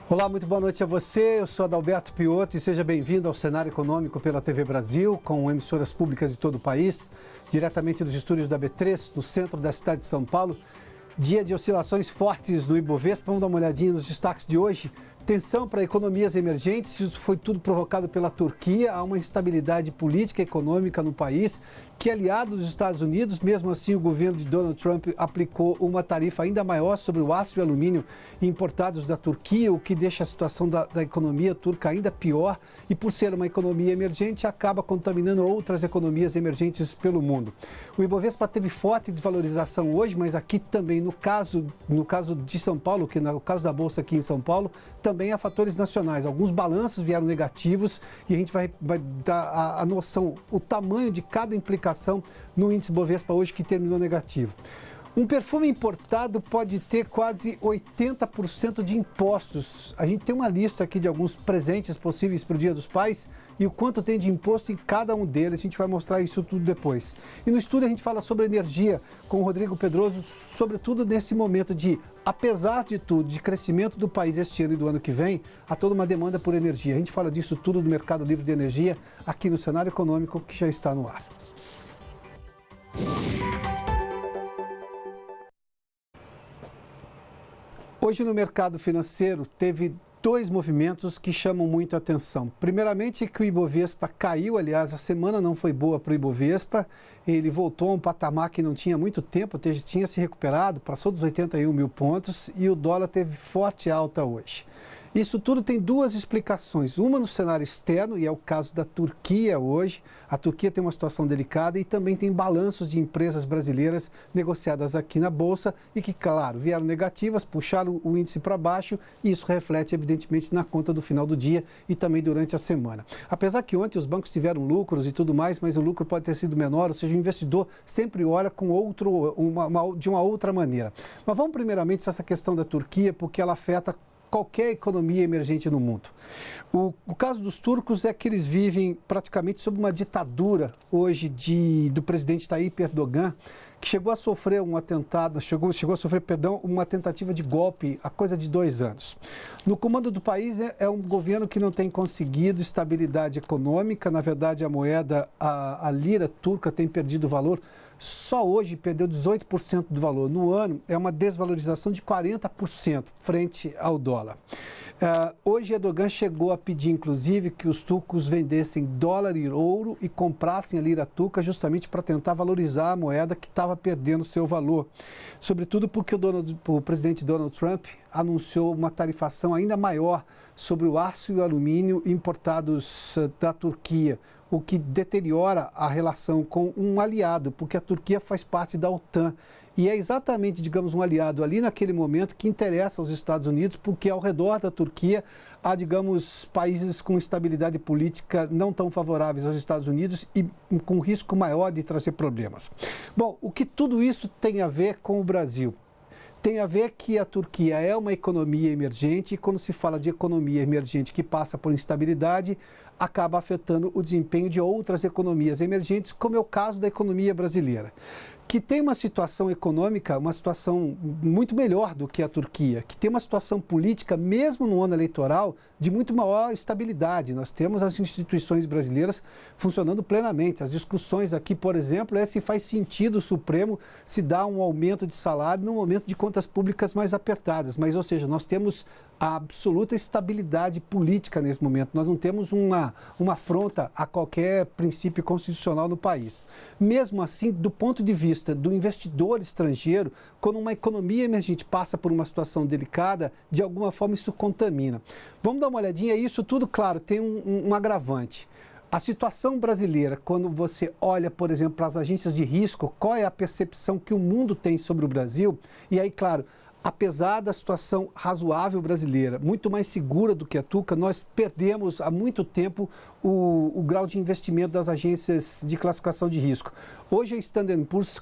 Olá, muito boa noite a você. Eu sou Adalberto Piotto e seja bem-vindo ao Cenário Econômico pela TV Brasil, com emissoras públicas de todo o país, diretamente dos estúdios da B3, no centro da cidade de São Paulo. Dia de oscilações fortes do Ibovespa. Vamos dar uma olhadinha nos destaques de hoje. Tensão para economias emergentes, isso foi tudo provocado pela Turquia. Há uma instabilidade política e econômica no país, que é aliado dos Estados Unidos. Mesmo assim, o governo de Donald Trump aplicou uma tarifa ainda maior sobre o aço e alumínio importados da Turquia, o que deixa a situação da economia turca ainda pior. E por ser uma economia emergente, acaba contaminando outras economias emergentes pelo mundo. O Ibovespa teve forte desvalorização hoje, mas aqui também, no caso de São Paulo, que no caso da Bolsa aqui em São Paulo, também há fatores nacionais. Alguns balanços vieram negativos e a gente vai dar a noção, o tamanho de cada implicação no índice Bovespa hoje, que terminou negativo. Um perfume importado pode ter quase 80% de impostos. A gente tem uma lista aqui de alguns presentes possíveis para o Dia dos Pais e o quanto tem de imposto em cada um deles. A gente vai mostrar isso tudo depois. E no estúdio a gente fala sobre energia com o Rodrigo Pedroso, sobretudo nesse momento de, apesar de tudo, de crescimento do país este ano e do ano que vem, há toda uma demanda por energia. A gente fala disso tudo do mercado livre de energia aqui no Cenário Econômico, que já está no ar. Hoje no mercado financeiro teve dois movimentos que chamam muito a atenção. Primeiramente que o Ibovespa caiu, aliás, a semana não foi boa para o Ibovespa, ele voltou a um patamar que não tinha muito tempo, tinha se recuperado, passou dos 81 mil pontos e o dólar teve forte alta hoje. Isso tudo tem duas explicações, uma no cenário externo, e é o caso da Turquia hoje. A Turquia tem uma situação delicada e também tem balanços de empresas brasileiras negociadas aqui na Bolsa e que, claro, vieram negativas, puxaram o índice para baixo e isso reflete, evidentemente, na conta do final do dia e também durante a semana. Apesar que ontem os bancos tiveram lucros e tudo mais, mas o lucro pode ter sido menor, ou seja, o investidor sempre olha com de uma outra maneira. Mas vamos primeiramente a essa questão da Turquia, porque ela afeta qualquer economia emergente no mundo. O caso dos turcos é que eles vivem praticamente sob uma ditadura hoje do presidente Tayyip Erdogan, que chegou a sofrer um atentado, chegou a sofrer, uma tentativa de golpe há coisa de 2 anos. No comando do país é um governo que não tem conseguido estabilidade econômica. Na verdade, a moeda, a lira turca tem perdido valor. Só hoje perdeu 18% do valor. No ano, é uma desvalorização de 40% frente ao dólar. Hoje, Erdogan chegou a pedir, inclusive, que os turcos vendessem dólar e ouro e comprassem a lira turca justamente para tentar valorizar a moeda que estava perdendo seu valor. Sobretudo porque o presidente Donald Trump anunciou uma tarifação ainda maior sobre o aço e o alumínio importados da Turquia, o que deteriora a relação com um aliado, porque a Turquia faz parte da OTAN. E é exatamente, digamos, um aliado ali naquele momento que interessa aos Estados Unidos, porque ao redor da Turquia há, digamos, países com estabilidade política não tão favoráveis aos Estados Unidos e com risco maior de trazer problemas. Bom, o que tudo isso tem a ver com o Brasil? Tem a ver que a Turquia é uma economia emergente e quando se fala de economia emergente que passa por instabilidade, acaba afetando o desempenho de outras economias emergentes, como é o caso da economia brasileira, que tem uma situação econômica, uma situação muito melhor do que a Turquia, que tem uma situação política, mesmo no ano eleitoral, de muito maior estabilidade. Nós temos as instituições brasileiras funcionando plenamente. As discussões aqui, por exemplo, é se faz sentido o Supremo se dar um aumento de salário num momento de contas públicas mais apertadas. Mas, ou seja, nós temos a absoluta estabilidade política nesse momento. Nós não temos uma afronta a qualquer princípio constitucional no país. Mesmo assim, do ponto de vista do investidor estrangeiro, quando uma economia emergente passa por uma situação delicada, de alguma forma isso contamina. Vamos dar uma olhadinha, isso tudo, claro, tem um agravante. A situação brasileira, quando você olha, por exemplo, para as agências de risco, qual é a percepção que o mundo tem sobre o Brasil? E aí, claro, apesar da situação razoável brasileira, muito mais segura do que a turca, nós perdemos há muito tempo o grau de investimento das agências de classificação de risco. Hoje a Standard & Poor's,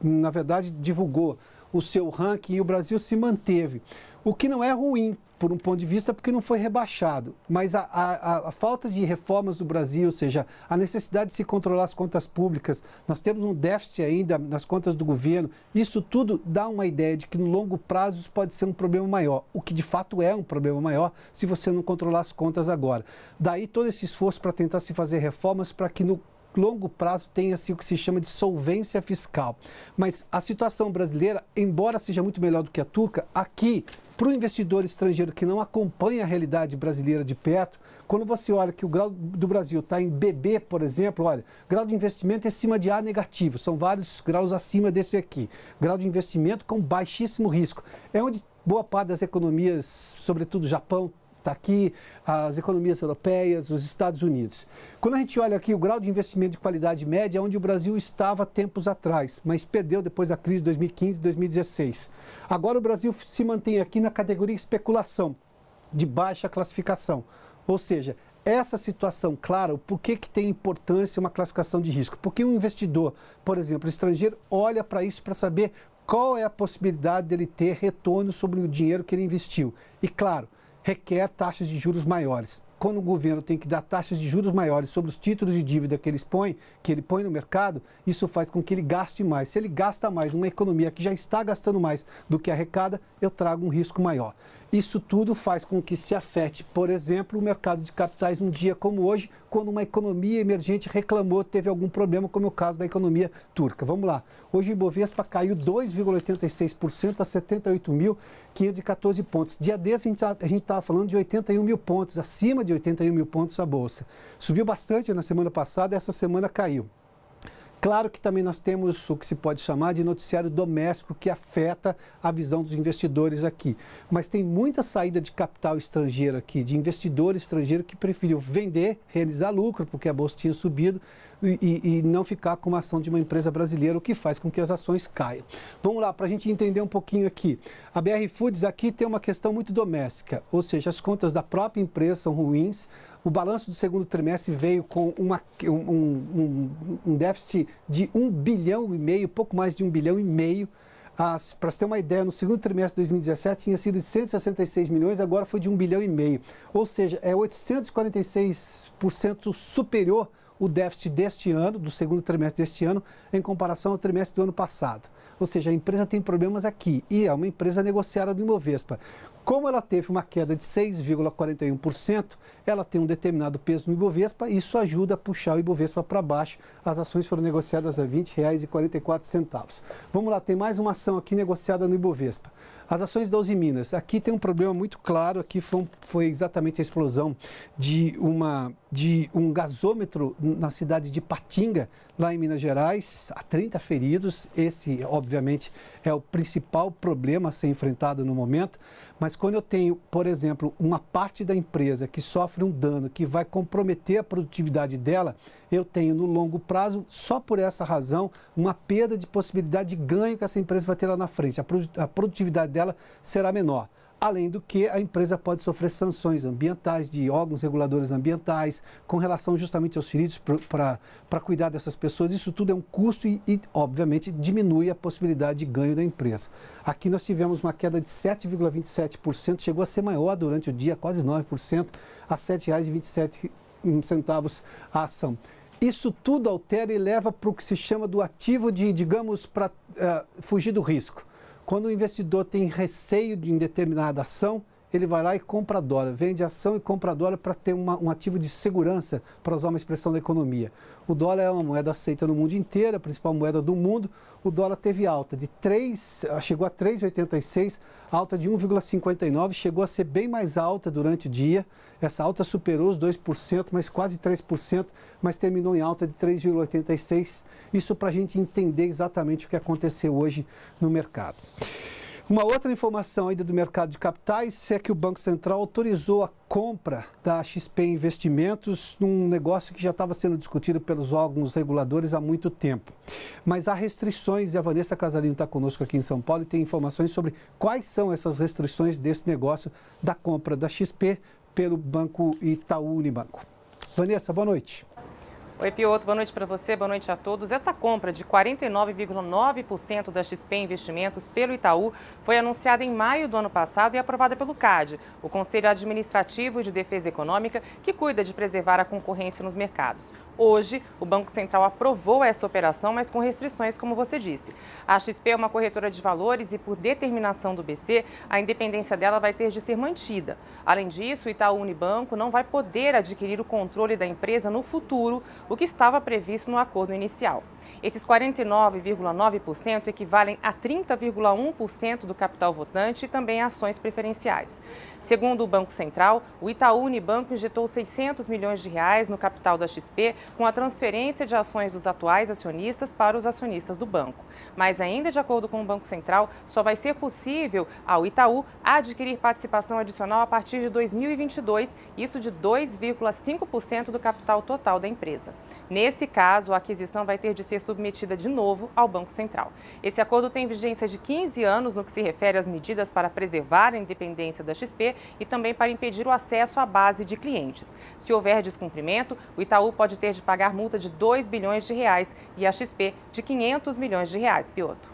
na verdade, divulgou o seu ranking e o Brasil se manteve. O que não é ruim, por um ponto de vista, porque não foi rebaixado. Mas a falta de reformas do Brasil, ou seja, a necessidade de se controlar as contas públicas, nós temos um déficit ainda nas contas do governo, isso tudo dá uma ideia de que no longo prazo isso pode ser um problema maior, o que de fato é um problema maior se você não controlar as contas agora. Daí todo esse esforço para tentar se fazer reformas para que no longo prazo tenha-se o que se chama de solvência fiscal. Mas a situação brasileira, embora seja muito melhor do que a turca, aqui, para o investidor estrangeiro que não acompanha a realidade brasileira de perto, quando você olha que o grau do Brasil está em BB, por exemplo, olha, grau de investimento é acima de A negativo, são vários graus acima desse aqui. Grau de investimento com baixíssimo risco. É onde boa parte das economias, sobretudo Japão, está aqui, as economias europeias, os Estados Unidos. Quando a gente olha aqui o grau de investimento de qualidade média, é onde o Brasil estava tempos atrás, mas perdeu depois da crise de 2015 e 2016. Agora o Brasil se mantém aqui na categoria especulação, de baixa classificação. Ou seja, essa situação, claro, por que tem importância uma classificação de risco? Porque um investidor, por exemplo, estrangeiro, olha para isso para saber qual é a possibilidade dele ter retorno sobre o dinheiro que ele investiu. E claro, requer taxas de juros maiores. Quando o governo tem que dar taxas de juros maiores sobre os títulos de dívida que ele põe no mercado, isso faz com que ele gaste mais. Se ele gasta mais numa economia que já está gastando mais do que arrecada, eu trago um risco maior. Isso tudo faz com que se afete, por exemplo, o mercado de capitais num dia como hoje, quando uma economia emergente reclamou, teve algum problema, como é o caso da economia turca. Vamos lá. Hoje o Ibovespa caiu 2,86% a 78.514 pontos. Dia desse a gente estava falando de 81 mil pontos, acima de 81 mil pontos a Bolsa. Subiu bastante na semana passada, essa semana caiu. Claro que também nós temos o que se pode chamar de noticiário doméstico que afeta a visão dos investidores aqui. Mas tem muita saída de capital estrangeiro aqui, de investidor estrangeiro que preferiu vender, realizar lucro, porque a bolsa tinha subido, e não ficar com uma ação de uma empresa brasileira, o que faz com que as ações caiam. Vamos lá, para a gente entender um pouquinho aqui. A BR Foods aqui tem uma questão muito doméstica, ou seja, as contas da própria empresa são ruins. O balanço do segundo trimestre veio com um déficit de 1,5 bilhão, pouco mais de 1,5 bilhão. Para você ter uma ideia, no segundo trimestre de 2017 tinha sido de 166 milhões, agora foi de 1,5 bilhão. Ou seja, é 846% superior o déficit deste ano, do segundo trimestre deste ano, em comparação ao trimestre do ano passado. Ou seja, a empresa tem problemas aqui e é uma empresa negociada do Ibovespa. Como ela teve uma queda de 6,41%, ela tem um determinado peso no Ibovespa e isso ajuda a puxar o Ibovespa para baixo. As ações foram negociadas a R$ 20,44. Vamos lá, tem mais uma ação aqui negociada no Ibovespa. As ações da Uzi Minas. Aqui tem um problema muito claro, aqui foi exatamente a explosão de um gasômetro na cidade de Patinga, lá em Minas Gerais, há 30 feridos. Esse, obviamente, é o principal problema a ser enfrentado no momento. Mas quando eu tenho, por exemplo, uma parte da empresa que sofre um dano que vai comprometer a produtividade dela, eu tenho no longo prazo, só por essa razão, uma perda de possibilidade de ganho que essa empresa vai ter lá na frente. A produtividade dela será menor. Além do que a empresa pode sofrer sanções ambientais de órgãos reguladores ambientais com relação justamente aos feridos para cuidar dessas pessoas. Isso tudo é um custo e, obviamente, diminui a possibilidade de ganho da empresa. Aqui nós tivemos uma queda de 7,27%, chegou a ser maior durante o dia, quase 9%, a R$ 7,27 a ação. Isso tudo altera e leva para o que se chama do ativo de, digamos, para fugir do risco. Quando o investidor tem receio de determinada ação, ele vai lá e compra dólar, vende ação e compra dólar para ter um ativo de segurança, para usar uma expressão da economia. O dólar é uma moeda aceita no mundo inteiro, a principal moeda do mundo. O dólar teve alta de chegou a 3,86, alta de 1,59, chegou a ser bem mais alta durante o dia. Essa alta superou os 2%, mas quase 3%, mas terminou em alta de 3,86. Isso para a gente entender exatamente o que aconteceu hoje no mercado. Uma outra informação ainda do mercado de capitais é que o Banco Central autorizou a compra da XP Investimentos num negócio que já estava sendo discutido pelos órgãos reguladores há muito tempo. Mas há restrições e a Vanessa Casalino está conosco aqui em São Paulo e tem informações sobre quais são essas restrições desse negócio da compra da XP pelo Banco Itaú Unibanco. Vanessa, boa noite. Oi, Piotr, boa noite para você, boa noite a todos. Essa compra de 49,9% da XP Investimentos pelo Itaú foi anunciada em maio do ano passado e aprovada pelo CAD, o Conselho Administrativo de Defesa Econômica, que cuida de preservar a concorrência nos mercados. Hoje, o Banco Central aprovou essa operação, mas com restrições, como você disse. A XP é uma corretora de valores e, por determinação do BC, a independência dela vai ter de ser mantida. Além disso, o Itaú Unibanco não vai poder adquirir o controle da empresa no futuro, o que estava previsto no acordo inicial. Esses 49,9% equivalem a 30,1% do capital votante e também a ações preferenciais. Segundo o Banco Central, o Itaú Unibanco injetou 600 milhões de reais no capital da XP com a transferência de ações dos atuais acionistas para os acionistas do banco. Mas ainda de acordo com o Banco Central, só vai ser possível ao Itaú adquirir participação adicional a partir de 2022, isso de 2,5% do capital total da empresa. Nesse caso, a aquisição vai ter de ser submetida de novo ao Banco Central. Esse acordo tem vigência de 15 anos no que se refere às medidas para preservar a independência da XP e também para impedir o acesso à base de clientes. Se houver descumprimento, o Itaú pode ter de pagar multa de 2 bilhões de reais e a XP de 500 milhões de reais. Piotr.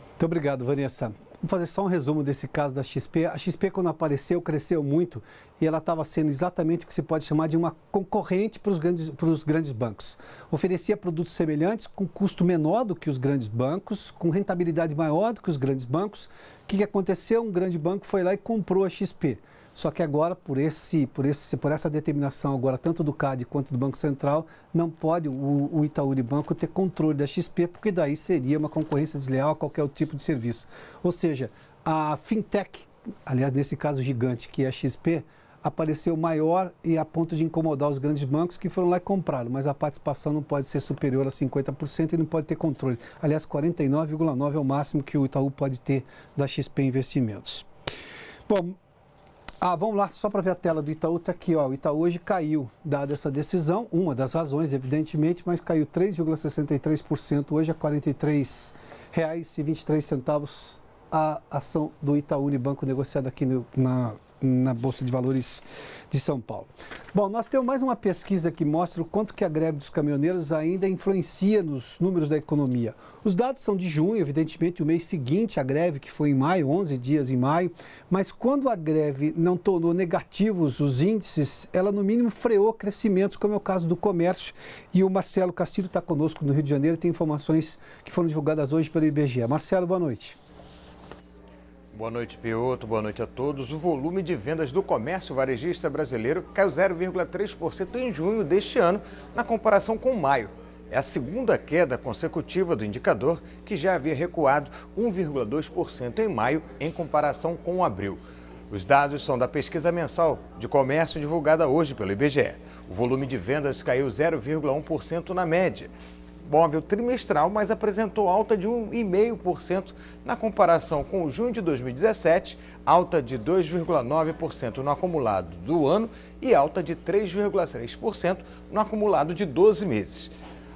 Muito obrigado, Vanessa. Vamos fazer só um resumo desse caso da XP. A XP, quando apareceu, cresceu muito e ela estava sendo exatamente o que se pode chamar de uma concorrente para os grandes bancos. Oferecia produtos semelhantes, com custo menor do que os grandes bancos, com rentabilidade maior do que os grandes bancos. O que aconteceu? Um grande banco foi lá e comprou a XP. Só que agora, por essa determinação agora, tanto do CAD quanto do Banco Central, não pode o Itaú Unibanco ter controle da XP, porque daí seria uma concorrência desleal a qualquer outro tipo de serviço. Ou seja, a fintech, aliás, nesse caso gigante que é a XP, apareceu maior e a ponto de incomodar os grandes bancos que foram lá e compraram, mas a participação não pode ser superior a 50% e não pode ter controle. Aliás, 49,9% é o máximo que o Itaú pode ter da XP Investimentos. Bom, vamos lá, só para ver a tela do Itaú, está aqui, ó. O Itaú hoje caiu, dada essa decisão, uma das razões, evidentemente, mas caiu 3,63% hoje a R$ 43,23 a ação do Itaú Unibanco negociada aqui na Bolsa de Valores de São Paulo. Bom, nós temos mais uma pesquisa que mostra o quanto que a greve dos caminhoneiros ainda influencia nos números da economia. Os dados são de junho, evidentemente o mês seguinte à greve, que foi em maio, 11 dias em maio, mas quando a greve não tornou negativos os índices, ela no mínimo freou crescimentos, como é o caso do comércio. E o Marcelo Castilho está conosco no Rio de Janeiro, tem informações que foram divulgadas hoje pelo IBGE. Marcelo, boa noite. Boa noite, Piotr. Boa noite a todos. O volume de vendas do comércio varejista brasileiro caiu 0,3% em junho deste ano, na comparação com maio. É a segunda queda consecutiva do indicador, que já havia recuado 1,2% em maio, em comparação com abril. Os dados são da pesquisa mensal de comércio divulgada hoje pelo IBGE. O volume de vendas caiu 0,1% na média móvel trimestral, mas apresentou alta de 1,5% na comparação com o junho de 2017, alta de 2,9% no acumulado do ano e alta de 3,3% no acumulado de 12 meses.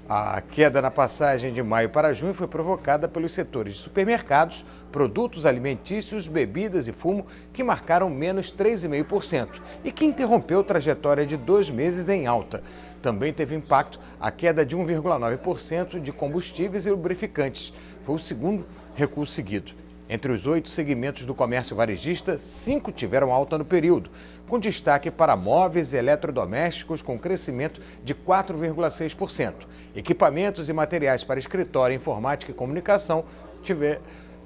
A queda na passagem de maio para junho foi provocada pelos setores de supermercados, produtos alimentícios, bebidas e fumo, que marcaram menos 3,5% e que interrompeu trajetória de 2 meses em alta. Também teve impacto a queda de 1,9% de combustíveis e lubrificantes. Foi o segundo recuo seguido. Entre os 8 segmentos do comércio varejista, 5 tiveram alta no período, com destaque para móveis e eletrodomésticos, com crescimento de 4,6%. Equipamentos e materiais para escritório, informática e comunicação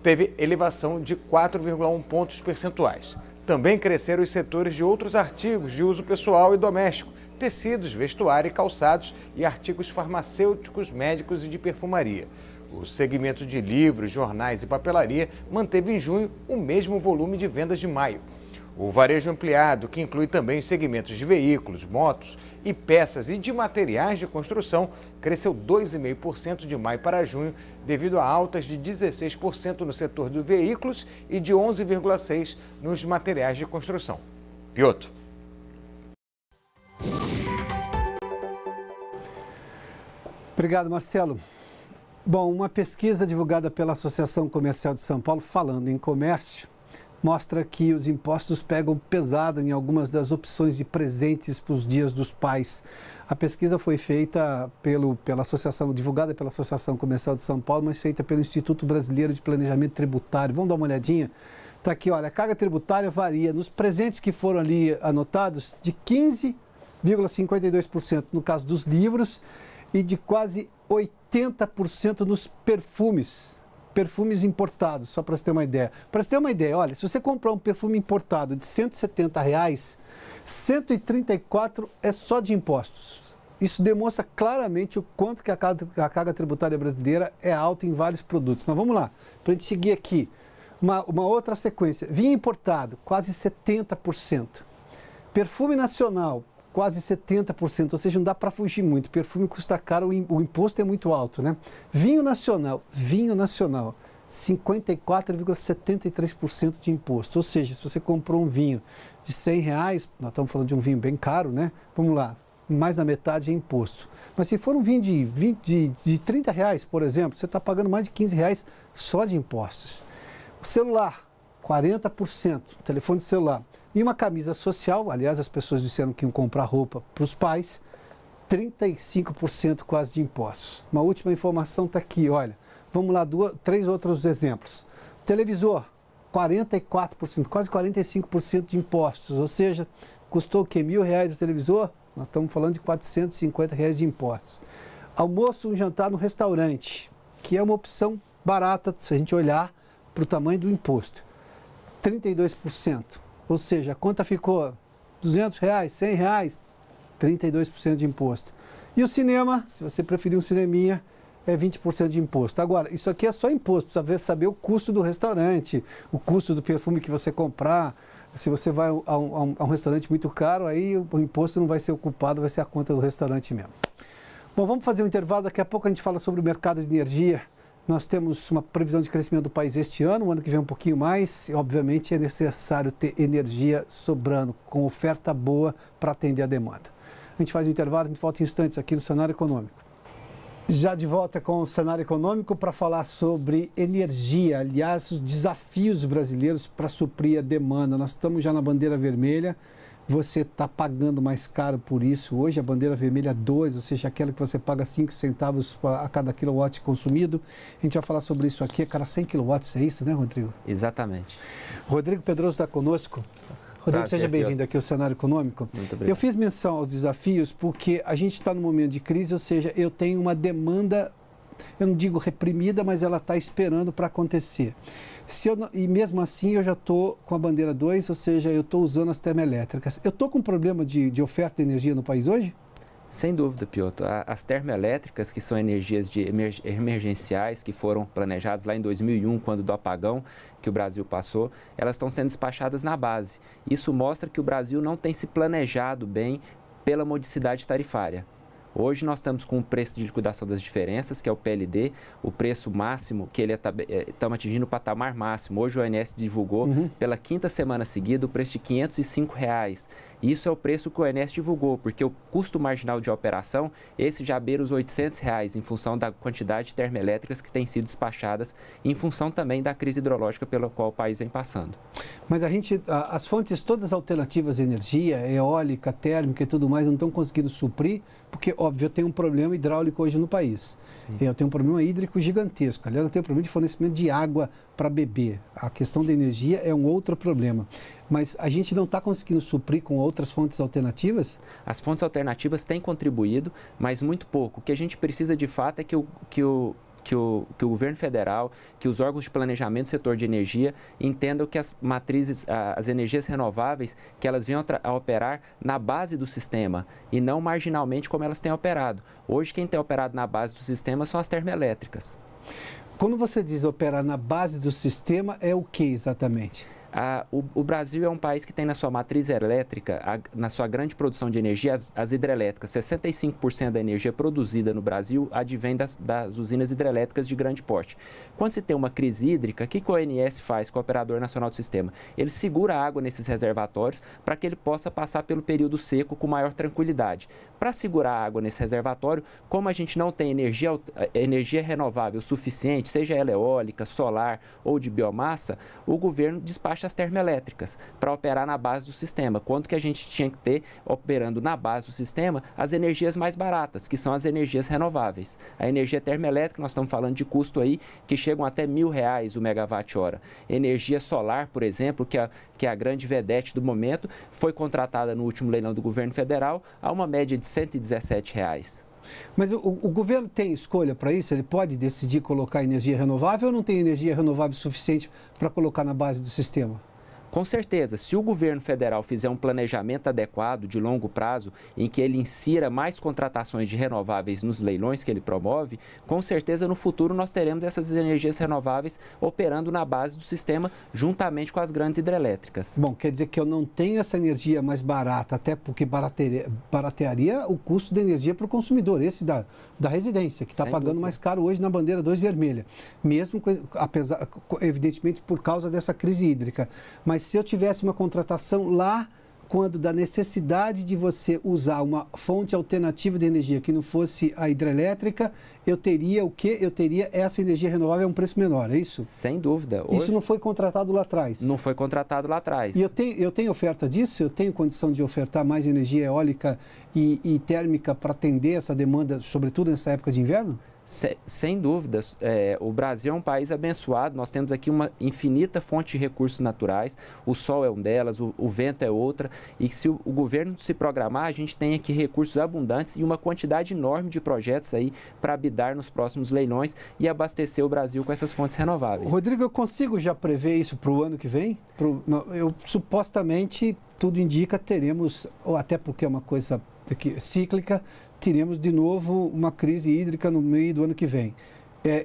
teve elevação de 4,1 pontos percentuais. Também cresceram os setores de outros artigos de uso pessoal e doméstico, tecidos, vestuário e calçados e artigos farmacêuticos, médicos e de perfumaria. O segmento de livros, jornais e papelaria manteve em junho o mesmo volume de vendas de maio. O varejo ampliado, que inclui também os segmentos de veículos, motos e peças e de materiais de construção, cresceu 2,5% de maio para junho, devido a altas de 16% no setor de veículos e de 11,6% nos materiais de construção. Piotr. Obrigado, Marcelo. Bom, uma pesquisa divulgada pela Associação Comercial de São Paulo, falando em comércio, mostra que os impostos pegam pesado em algumas das opções de presentes para os dias dos pais. A pesquisa foi feita pela associação, divulgada pela Associação Comercial de São Paulo, mas feita pelo Instituto Brasileiro de Planejamento Tributário. Vamos dar uma olhadinha? Está aqui, olha, a carga tributária varia nos presentes que foram ali anotados de 15,52% no caso dos livros e de quase 80% nos perfumes importados, só para você ter uma ideia. Para você ter uma ideia, olha, se você comprar um perfume importado de R$170, 134 é só de impostos. Isso demonstra claramente o quanto que a carga tributária brasileira é alta em vários produtos. Mas vamos lá, para a gente seguir aqui. Uma outra sequência. Vinho importado, quase 70%. Perfume nacional, quase 70%, ou seja, não dá para fugir muito. Perfume custa caro, o imposto é muito alto, né? Vinho nacional, 54,73% de imposto. Ou seja, se você comprou um vinho de R$100, nós estamos falando de um vinho bem caro, né? Vamos lá, mais da metade é imposto. Mas se for um vinho de R$30, por exemplo, você está pagando mais de R$15 só de impostos. O celular, 40%, telefone celular. E uma camisa social, aliás, as pessoas disseram que iam comprar roupa para os pais, 35% quase de impostos. Uma última informação está aqui, olha. Vamos lá, 3 outros exemplos. Televisor, 44%, quase 45% de impostos. Ou seja, custou o quê? R$1.000 o televisor? Nós estamos falando de R$450 de impostos. Almoço, um jantar no restaurante, que é uma opção barata, se a gente olhar para o tamanho do imposto. 32%. Ou seja, a conta ficou R$200, R$100, 32% de imposto. E o cinema, se você preferir um cineminha, é 20% de imposto. Agora, isso aqui é só imposto, precisa saber o custo do restaurante, o custo do perfume que você comprar. Se você vai a um restaurante muito caro, aí o imposto não vai ser o culpado, vai ser a conta do restaurante mesmo. Bom, vamos fazer um intervalo, daqui a pouco a gente fala sobre o mercado de energia. Nós temos uma previsão de crescimento do país este ano, o ano que vem um pouquinho mais, e obviamente é necessário ter energia sobrando, com oferta boa para atender a demanda. A gente faz um intervalo, a gente volta em instantes aqui no Cenário Econômico. Já de volta com o Cenário Econômico para falar sobre energia, aliás, os desafios brasileiros para suprir a demanda. Nós estamos já na bandeira vermelha, você está pagando mais caro por isso. Hoje a bandeira vermelha 2, ou seja, aquela que você paga 5 centavos a cada quilowatt consumido. A gente vai falar sobre isso aqui a cada 100 quilowatts, é isso, né, Rodrigo? Exatamente. Rodrigo Pedroso está conosco. Rodrigo, seja bem-vindo aqui ao Cenário Econômico. Muito obrigado. Eu fiz menção aos desafios porque a gente está num momento de crise, ou seja, eu tenho uma demanda, eu não digo reprimida, mas ela está esperando para acontecer. E mesmo assim eu já estou com a bandeira 2, ou seja, eu estou usando as termoelétricas. Eu estou com um problema de oferta de energia no país hoje? Sem dúvida, Piotr. As termoelétricas, que são energias emergenciais, que foram planejadas lá em 2001, quando do apagão que o Brasil passou, elas estão sendo despachadas na base. Isso mostra que o Brasil não tem se planejado bem pela modicidade tarifária. Hoje nós estamos com o preço de liquidação das diferenças, que é o PLD, o preço máximo, que estamos atingindo o patamar máximo. Hoje o ONS divulgou pela 5ª semana seguida o preço de R$ 505. Isso é o preço que o ONS divulgou, porque o custo marginal de operação, esse já beira os R$ 800, em função da quantidade de termoelétricas que têm sido despachadas, em função também da crise hidrológica pela qual o país vem passando. Mas as fontes todas alternativas de energia, eólica, térmica e tudo mais, não estão conseguindo suprir, porque, óbvio, eu tenho um problema hidráulico hoje no país. Sim. Eu tenho um problema hídrico gigantesco. Aliás, eu tenho um problema de fornecimento de água para beber. A questão da energia é um outro problema. Mas a gente não está conseguindo suprir com outras fontes alternativas? As fontes alternativas têm contribuído, mas muito pouco. O que a gente precisa, de fato, é que o governo federal, que os órgãos de planejamento do setor de energia entendam que as matrizes, as energias renováveis, que elas venham a operar na base do sistema e não marginalmente como elas têm operado. Hoje, quem tem operado na base do sistema são as termoelétricas. Quando você diz operar na base do sistema, é o que exatamente? O Brasil é um país que tem na sua matriz elétrica, na sua grande produção de energia, as hidrelétricas. 65% da energia produzida no Brasil advém das usinas hidrelétricas de grande porte. Quando se tem uma crise hídrica, o que o ONS faz com o Operador Nacional do Sistema? Ele segura a água nesses reservatórios para que ele possa passar pelo período seco com maior tranquilidade. Para segurar a água nesse reservatório, como a gente não tem energia renovável suficiente, seja ela eólica, solar ou de biomassa, o governo despacha baixa as termoelétricas para operar na base do sistema, quanto que a gente tinha que ter operando na base do sistema as energias mais baratas, que são as energias renováveis. A energia termoelétrica, nós estamos falando de custo aí que chegam até R$1.000 o megawatt-hora. Energia solar, por exemplo, que é a grande vedete do momento, foi contratada no último leilão do governo federal a uma média de R$117. Mas o governo tem escolha para isso? Ele pode decidir colocar energia renovável ou não tem energia renovável suficiente para colocar na base do sistema? Com certeza, se o governo federal fizer um planejamento adequado de longo prazo, em que ele insira mais contratações de renováveis nos leilões que ele promove, com certeza no futuro nós teremos essas energias renováveis operando na base do sistema, juntamente com as grandes hidrelétricas. Bom, quer dizer que eu não tenho essa energia mais barata, até porque baratearia o custo da energia para o consumidor, esse da residência, que está pagando mais caro hoje na bandeira 2 vermelha, mesmo, apesar, evidentemente, por causa dessa crise hídrica. Mas se eu tivesse uma contratação lá, quando da necessidade de você usar uma fonte alternativa de energia que não fosse a hidrelétrica, eu teria o quê? Eu teria essa energia renovável a um preço menor, é isso? Sem dúvida. Hoje, isso não foi contratado lá atrás? Não foi contratado lá atrás. E eu tenho oferta disso? Eu tenho condição de ofertar mais energia eólica e térmica para atender essa demanda, sobretudo nessa época de inverno? Sem dúvidas, o Brasil é um país abençoado, nós temos aqui uma infinita fonte de recursos naturais, o sol é um delas, o vento é outra, e se o governo se programar, a gente tem aqui recursos abundantes e uma quantidade enorme de projetos aí para bidar nos próximos leilões e abastecer o Brasil com essas fontes renováveis. Rodrigo, eu consigo já prever isso para o ano que vem? Supostamente, tudo indica, teremos, ou até porque é uma coisa cíclica, teremos de novo uma crise hídrica no meio do ano que vem.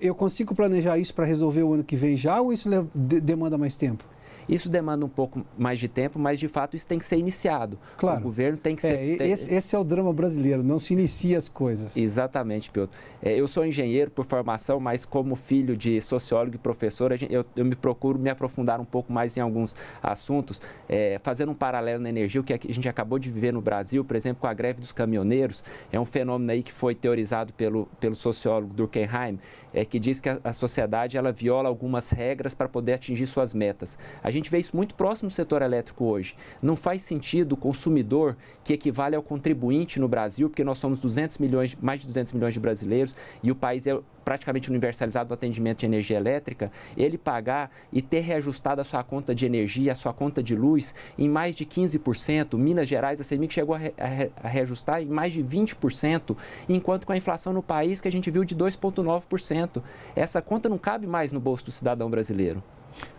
Eu consigo planejar isso para resolver o ano que vem já ou isso demanda mais tempo? Isso demanda um pouco mais de tempo, mas de fato isso tem que ser iniciado. Claro. O governo tem que ser... Esse é o drama brasileiro, não se inicia as coisas. Exatamente, Piotr. Eu sou engenheiro por formação, mas como filho de sociólogo e professor, eu me procuro me aprofundar um pouco mais em alguns assuntos, fazendo um paralelo na energia, o que a gente acabou de viver no Brasil, por exemplo, com a greve dos caminhoneiros, é um fenômeno aí que foi teorizado pelo sociólogo Durkheim, que diz que a sociedade ela viola algumas regras para poder atingir suas metas. A gente vê isso muito próximo do setor elétrico hoje. Não faz sentido o consumidor, que equivale ao contribuinte no Brasil, porque nós somos mais de 200 milhões de brasileiros e o país é praticamente universalizado no atendimento de energia elétrica, ele pagar e ter reajustado a sua conta de energia, a sua conta de luz em mais de 15%. Minas Gerais, a CEMIG chegou a reajustar em mais de 20%, enquanto com a inflação no país que a gente viu de 2,9%. Essa conta não cabe mais no bolso do cidadão brasileiro.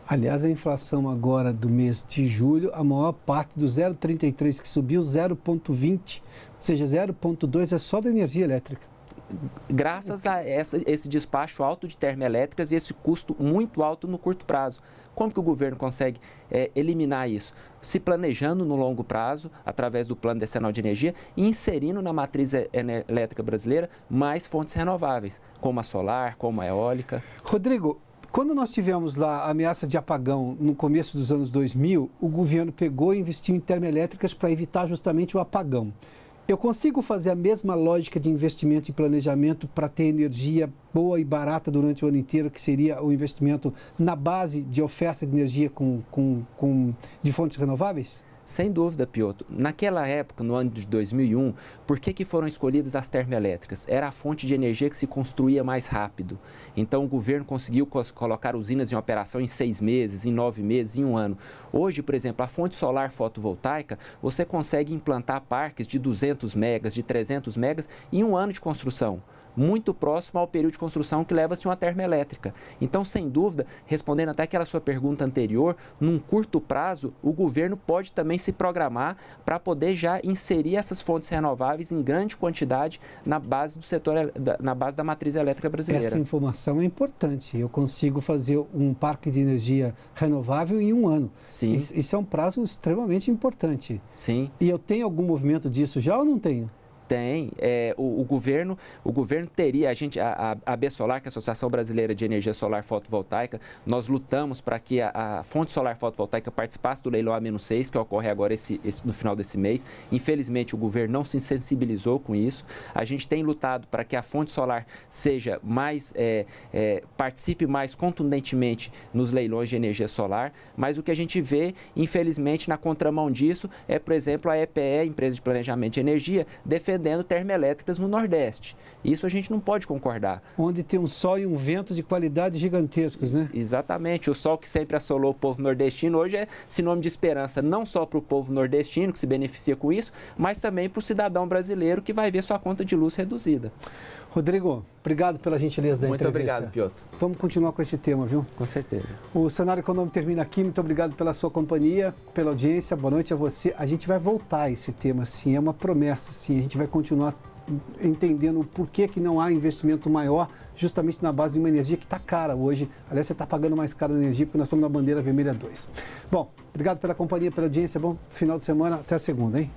Aliás, a inflação agora do mês de julho, a maior parte do 0,33 que subiu, 0,20, ou seja, 0,2 é só da energia elétrica. Graças a esse despacho alto de termoelétricas e esse custo muito alto no curto prazo. Como que o governo consegue eliminar isso? Se planejando no longo prazo, através do Plano Decenal de Energia, e inserindo na matriz elétrica brasileira mais fontes renováveis, como a solar, como a eólica. Rodrigo, quando nós tivemos lá a ameaça de apagão no começo dos anos 2000, o governo pegou e investiu em termoelétricas para evitar justamente o apagão. Eu consigo fazer a mesma lógica de investimento e planejamento para ter energia boa e barata durante o ano inteiro, que seria o investimento na base de oferta de energia de fontes renováveis? Sem dúvida, Piotr. Naquela época, no ano de 2001, por que foram escolhidas as termoelétricas? Era a fonte de energia que se construía mais rápido. Então, o governo conseguiu colocar usinas em operação em 6 meses, em 9 meses, em 1 ano. Hoje, por exemplo, a fonte solar fotovoltaica, você consegue implantar parques de 200 megas, de 300 megas em 1 ano de construção. Muito próximo ao período de construção que leva-se uma termoelétrica. Então, sem dúvida, respondendo até aquela sua pergunta anterior, num curto prazo, o governo pode também se programar para poder já inserir essas fontes renováveis em grande quantidade na base do setor, na base da matriz elétrica brasileira. Essa informação é importante. Eu consigo fazer um parque de energia renovável em 1 ano. Sim. Isso é um prazo extremamente importante. Sim. E eu tenho algum movimento disso já ou não tenho? Tem. O governo teria, a BSolar, que é a Associação Brasileira de Energia Solar Fotovoltaica, nós lutamos para que a fonte solar fotovoltaica participasse do leilão A-6, que ocorre agora no final desse mês. Infelizmente, o governo não se sensibilizou com isso. A gente tem lutado para que a fonte solar seja mais, participe mais contundentemente nos leilões de energia solar, mas o que a gente vê, infelizmente, na contramão disso, é, por exemplo, a EPE, Empresa de Planejamento de Energia, defendendo termoelétricas no Nordeste. Isso a gente não pode concordar. Onde tem um sol e um vento de qualidade gigantescos, né? Exatamente. O sol que sempre assolou o povo nordestino hoje é sinônimo de esperança, não só para o povo nordestino, que se beneficia com isso, mas também para o cidadão brasileiro que vai ver sua conta de luz reduzida. Rodrigo, obrigado pela gentileza da entrevista. Muito obrigado, Piotr. Vamos continuar com esse tema, viu? Com certeza. O Cenário Econômico termina aqui. Muito obrigado pela sua companhia, pela audiência. Boa noite a você. A gente vai voltar a esse tema, sim. É uma promessa, sim. A gente vai continuar entendendo o porquê que não há investimento maior justamente na base de uma energia que está cara hoje. Aliás, você está pagando mais caro a energia porque nós estamos na bandeira vermelha 2. Bom, obrigado pela companhia, pela audiência. Bom final de semana. Até a segunda, hein?